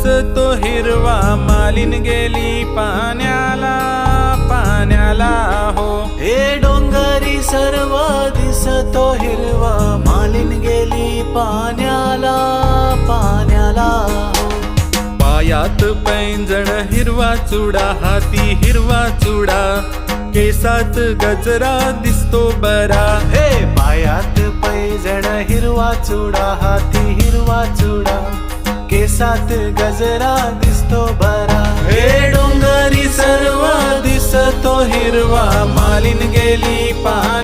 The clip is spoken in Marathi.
दिसतो हिरवा, मालिन गेली पाण्याला पाण्याला हो. हे डोंगरी सर्व दिसतो हिरवा, मालिन गेली पाण्याला पाण्याला हो. पायात पैंजण हिरवा चुडा, हाती हिरवा चुडा, केसात गजरा दिसतो बरा. हे पायात पैजण हिरवा चुडा, हाती हिरवा चुडा, केसात गजरा दिसतो बरा. हे डोंगरी सर्व दिसतो हिरवा, मालिन गेली पाण्याला